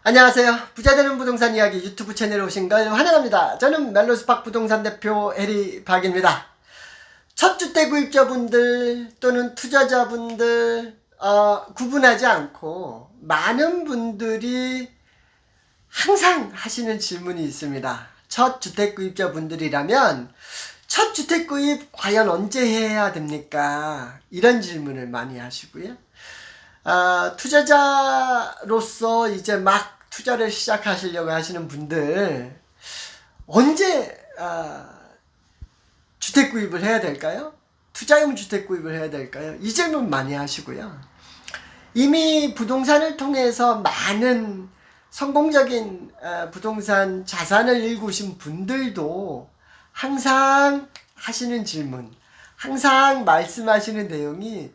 안녕하세요. 부자되는 부동산 이야기 유튜브 채널에 오신 걸 환영합니다. 저는 멜로스팍 부동산 대표 해리 박입니다. 첫 주택 구입자분들 또는 투자자분들 구분하지 않고 많은 분들이 항상 하시는 질문이 있습니다. 첫 주택 구입자분들이라면 첫 주택 구입 과연 언제 해야 됩니까? 이런 질문을 많이 하시고요. 투자자로서 이제 막 투자를 시작하시려고 하시는 분들 언제 주택 구입을 해야 될까요? 투자용 주택 구입을 해야 될까요? 이 질문 많이 하시고요. 이미 부동산을 통해서 많은 성공적인 부동산 자산을 일구신 분들도 항상 하시는 질문, 항상 말씀하시는 내용이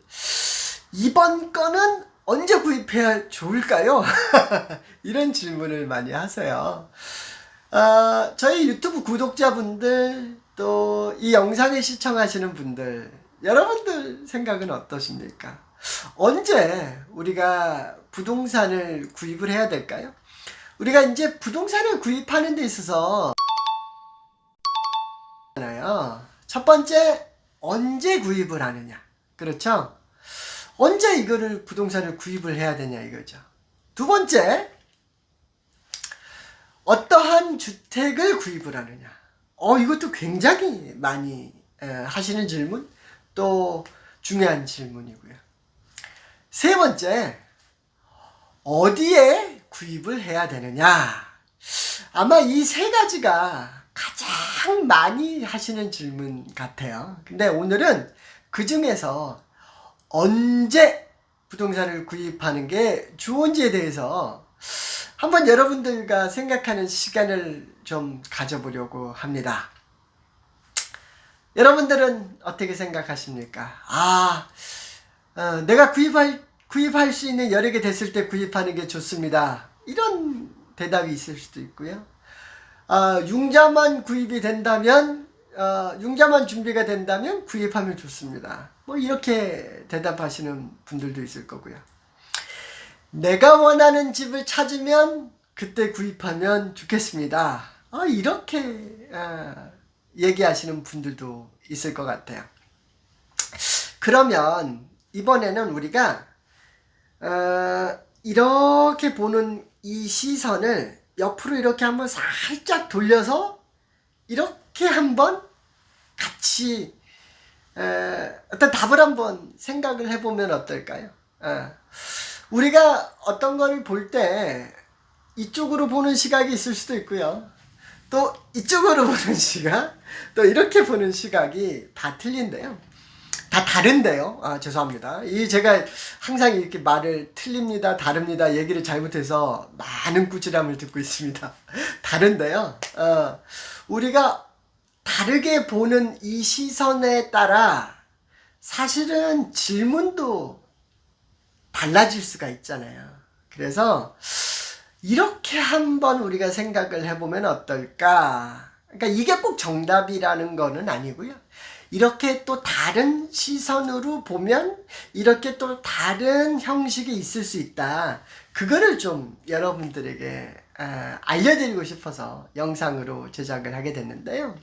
이번 거는 언제 구입해야 좋을까요? 이런 질문을 많이 하세요. 저희 유튜브 구독자분들 또 이 영상을 시청하시는 분들 여러분들 생각은 어떠십니까? 언제 우리가 부동산을 구입을 해야 될까요? 우리가 이제 부동산을 구입하는 데 있어서 첫 번째, 언제 구입을 하느냐. 그렇죠? 언제 이거를 부동산을 구입을 해야 되냐 이거죠. 두 번째, 어떠한 주택을 구입을 하느냐. 이것도 굉장히 많이 하시는 질문, 또 중요한 질문이고요. 세 번째, 어디에 구입을 해야 되느냐. 아마 이 세 가지가 가장 많이 하시는 질문 같아요. 근데 오늘은 그 중에서 언제 부동산을 구입하는 게 좋은지에 대해서 한번 여러분들과 생각하는 시간을 좀 가져보려고 합니다. 여러분들은 어떻게 생각하십니까? 내가 구입할 수 있는 여력이 됐을 때 구입하는 게 좋습니다. 이런 대답이 있을 수도 있고요. 융자만 구입이 된다면, 융자만 준비가 된다면 구입하면 좋습니다. 뭐 이렇게 대답하시는 분들도 있을 거고요. 내가 원하는 집을 찾으면 그때 구입하면 좋겠습니다. 이렇게 얘기하시는 분들도 있을 것 같아요. 그러면 이번에는 우리가 이렇게 보는 이 시선을 옆으로 이렇게 한번 살짝 돌려서 이렇게 한번 같이 어떤 답을 한번 생각을 해보면 어떨까요? 우리가 어떤 거를 볼 때 이쪽으로 보는 시각이 있을 수도 있고요. 또 이쪽으로 보는 시각, 또 이렇게 보는 시각이 다 틀린데요. 다 다른데요. 죄송합니다. 제가 항상 이렇게 말을 틀립니다, 다릅니다, 얘기를 잘못해서 많은 꾸지람을 듣고 있습니다. 다른데요. 우리가 다르게 보는 이 시선에 따라 사실은 질문도 달라질 수가 있잖아요. 그래서 이렇게 한번 우리가 생각을 해보면 어떨까? 그러니까 이게 꼭 정답이라는 거는 아니고요. 이렇게 또 다른 시선으로 보면 이렇게 또 다른 형식이 있을 수 있다. 그거를 좀 여러분들에게 알려드리고 싶어서 영상으로 제작을 하게 됐는데요.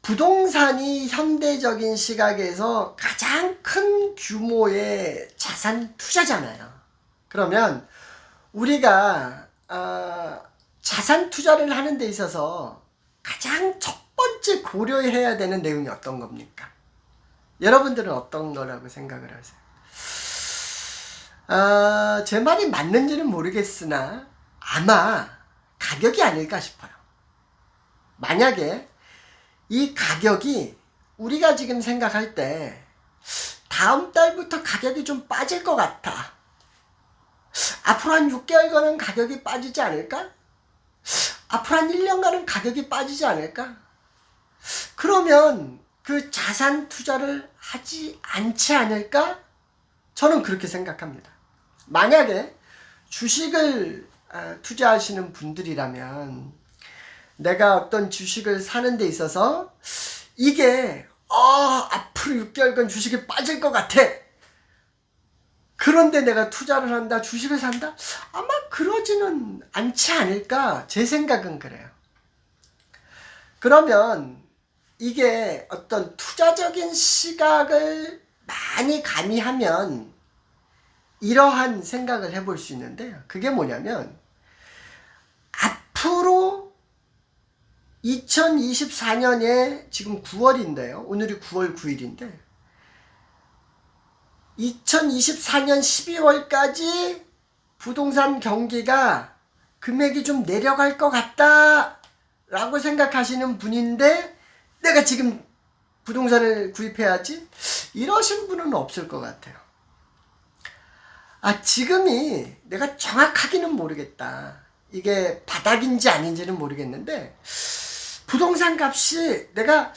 부동산이 현대적인 시각에서 가장 큰 규모의 자산 투자잖아요. 그러면 우리가 자산 투자를 하는 데 있어서 가장 첫 번째 고려해야 되는 내용이 어떤 겁니까? 여러분들은 어떤 거라고 생각을 하세요? 제 말이 맞는지는 모르겠으나 아마 가격이 아닐까 싶어요. 만약에 이 가격이 우리가 지금 생각할 때 다음 달부터 가격이 좀 빠질 것 같아. 앞으로 한 6개월간은 가격이 빠지지 않을까? 앞으로 한 1년간은 가격이 빠지지 않을까? 그러면 그 자산 투자를 하지 않지 않을까? 저는 그렇게 생각합니다. 만약에 주식을 투자하시는 분들이라면 내가 어떤 주식을 사는 데 있어서 이게 앞으로 6개월간 주식이 빠질 것 같아. 그런데 내가 투자를 한다, 주식을 산다? 아마 그러지는 않지 않을까? 제 생각은 그래요. 그러면 이게 어떤 투자적인 시각을 많이 가미하면 이러한 생각을 해볼 수 있는데요. 그게 뭐냐면 앞으로 2024년에 지금 9월인데요. 오늘이 9월 9일인데 2024년 12월까지 부동산 경기가 금액이 좀 내려갈 것 같다 라고 생각하시는 분인데 내가 지금 부동산을 구입해야지? 이러신 분은 없을 것 같아요. 지금이 내가 정확하기는 모르겠다. 이게 바닥인지 아닌지는 모르겠는데 부동산 값이 내가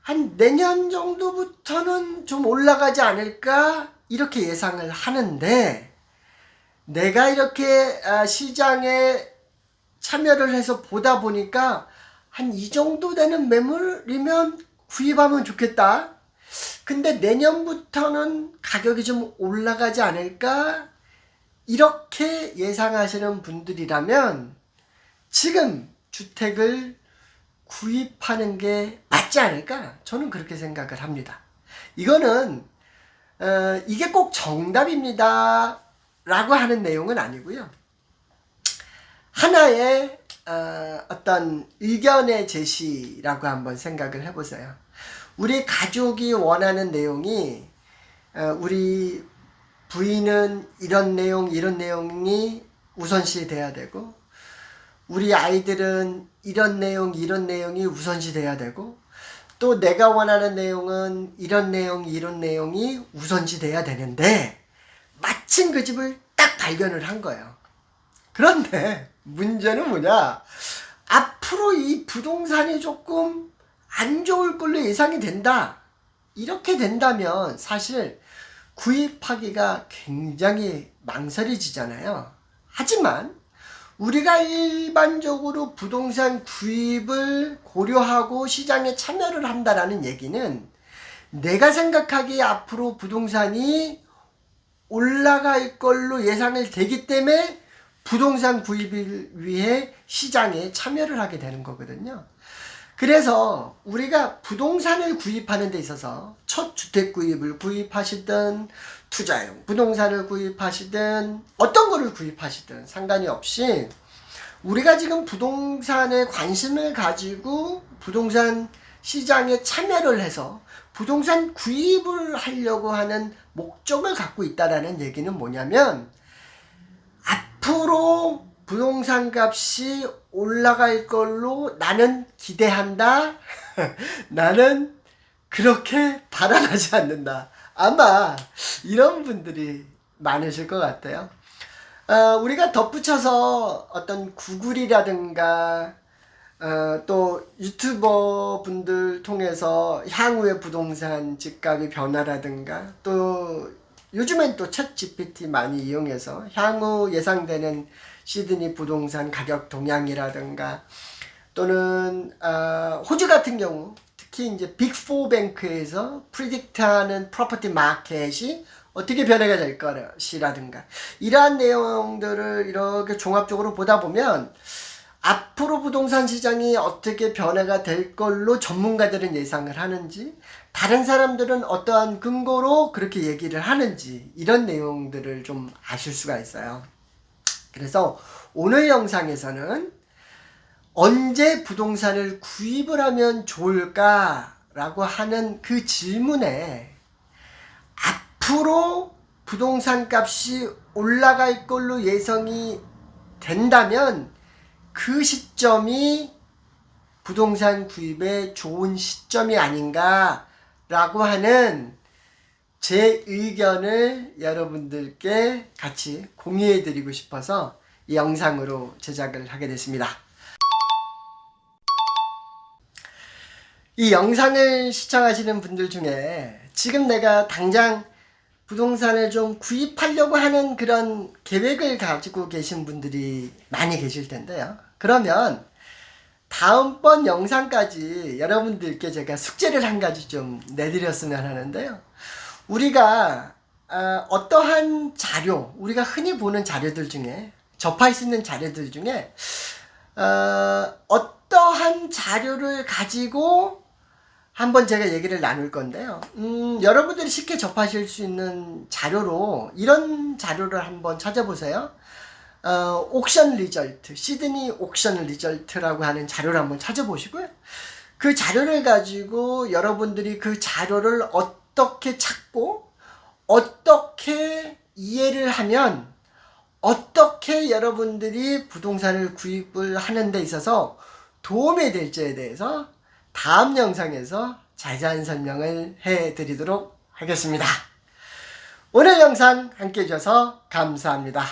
한 내년 정도부터는 좀 올라가지 않을까 이렇게 예상을 하는데 내가 이렇게 시장에 참여를 해서 보다 보니까 한 이 정도 되는 매물이면 구입하면 좋겠다. 근데 내년부터는 가격이 좀 올라가지 않을까 이렇게 예상하시는 분들이라면 지금 주택을 구입하는 게 맞지 않을까? 저는 그렇게 생각을 합니다. 이거는 이게 꼭 정답입니다 라고 하는 내용은 아니고요. 하나의 어떤 의견의 제시라고 한번 생각을 해보세요. 우리 가족이 원하는 내용이 우리 부인은 이런 내용이 우선시 돼야 되고 우리 아이들은 이런 내용이 우선시 돼야 되고 또 내가 원하는 내용은 이런 내용이 우선시 돼야 되는데 마침 그 집을 딱 발견을 한 거예요. 그런데 문제는 뭐냐? 앞으로 이 부동산이 조금 안 좋을 걸로 예상이 된다. 이렇게 된다면 사실 구입하기가 굉장히 망설여지잖아요. 하지만 우리가 일반적으로 부동산 구입을 고려하고 시장에 참여를 한다라는 얘기는 내가 생각하기에 앞으로 부동산이 올라갈 걸로 예상을 되기 때문에 부동산 구입을 위해 시장에 참여를 하게 되는 거거든요. 그래서 우리가 부동산을 구입하는 데 있어서 첫 주택 구입을 구입하시든 투자용 부동산을 구입하시든 어떤 거를 구입하시든 상관이 없이 우리가 지금 부동산에 관심을 가지고 부동산 시장에 참여를 해서 부동산 구입을 하려고 하는 목적을 갖고 있다라는 얘기는 뭐냐면 앞으로 부동산 값이 올라갈 걸로 나는 기대한다. 나는 그렇게 바라지 않는다. 아마 이런 분들이 많으실 것 같아요. 우리가 덧붙여서 어떤 구글이라든가 또 유튜버 분들 통해서 향후의 부동산 집값의 변화라든가 또 요즘엔 또 챗 GPT 많이 이용해서 향후 예상되는 시드니 부동산 가격 동향이라든가 또는 호주 같은 경우 특히 이제 빅4 뱅크에서 프리딕트하는 프로퍼티 마켓이 어떻게 변화가 될 것이라든가 이러한 내용들을 이렇게 종합적으로 보다 보면 앞으로 부동산 시장이 어떻게 변화가 될 걸로 전문가들은 예상을 하는지 다른 사람들은 어떠한 근거로 그렇게 얘기를 하는지 이런 내용들을 좀 아실 수가 있어요. 그래서 오늘 영상에서는 언제 부동산을 구입을 하면 좋을까라고 하는 그 질문에 앞으로 부동산 값이 올라갈 걸로 예상이 된다면 그 시점이 부동산 구입의 좋은 시점이 아닌가라고 하는 제 의견을 여러분들께 같이 공유해 드리고 싶어서 이 영상으로 제작을 하게 됐습니다. 이 영상을 시청하시는 분들 중에 지금 내가 당장 부동산을 좀 구입하려고 하는 그런 계획을 가지고 계신 분들이 많이 계실 텐데요. 그러면 다음번 영상까지 여러분들께 제가 숙제를 한 가지 좀 내드렸으면 하는데요. 우리가 어떠한 자료, 우리가 흔히 보는 자료들 중에, 접할 수 있는 자료들 중에 어떠한 자료를 가지고 한번 제가 얘기를 나눌 건데요. 여러분들이 쉽게 접하실 수 있는 자료로 이런 자료를 한번 찾아보세요. 옥션 리절트, 시드니 옥션 리절트라고 하는 자료를 한번 찾아보시고요. 그 자료를 가지고 여러분들이 그 자료를 어떻게 찾고 어떻게 이해를 하면 어떻게 여러분들이 부동산을 구입을 하는 데 있어서 도움이 될지에 대해서 다음 영상에서 자세한 설명을 해드리도록 하겠습니다. 오늘 영상 함께 해주셔서 감사합니다.